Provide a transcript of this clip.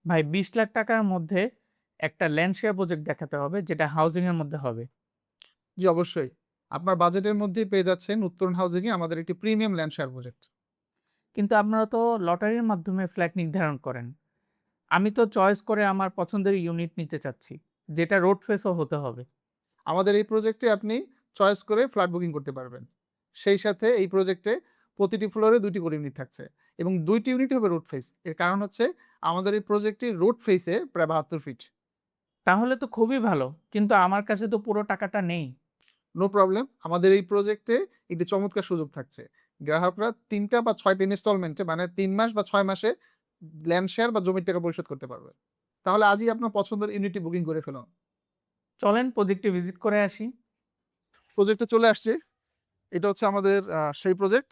ভাই 20 লাখ টাকার মধ্যে একটা ল্যান্ড শেয়ার প্রজেক্ট দেখাতে হবে যেটা হাউজিং এর মধ্যে হবে। জি, অবশ্যই। আপনার বাজেটের মধ্যেই পেয়ে যাচ্ছেন উত্তরণ হাউজিং এ আমাদের একটি প্রিমিয়াম ল্যান্ড শেয়ার প্রজেক্ট। কিন্তু আপনারা তো লটারির মাধ্যমে ফ্ল্যাট নির্ধারণ করেন। আমি তো চয়েস করে আমার পছন্দের ইউনিট নিতে চাচ্ছি, যেটা রোড ফেসও হতে হবে। আমাদের এই প্রজেক্টে আপনি চয়েস করে ফ্ল্যাট বুকিং করতে পারবেন। সেই সাথে এই প্রজেক্টে প্রতিটি ফ্লোরে ২ টি করে ইউনিট থাকছে এবং ২ টি ইউনিট হবে রোড ফেস। এর কারণ হচ্ছে আমাদের এই প্রজেক্টটি রোড ফেইসে প্রায় ৭২ ফিট। তাহলে তো খুবই ভালো। কিন্তু আমার কাছে তো পুরো টাকাটা নেই। No problem. আমাদের এই প্রজেক্টে একটি চমৎকার সুযোগ থাকছে। গ্রাহকরা ৩ টা বা ৬ টা ইনস্টলমেন্টে মানে ৩ মাস বা ৬ মাসে ল্যান্ড শেয়ার বা জমির টাকা পরিশোধ করতে পারবে। তাহলে আজই আপনার পছন্দের ইউনিটটি বুকিং করে ফেলুন। চলেন প্রজেক্টে ভিজিট করে আসি। প্রজেক্টে চলে আসছি। এটা হচ্ছে আমাদের সেই প্রজেক্ট।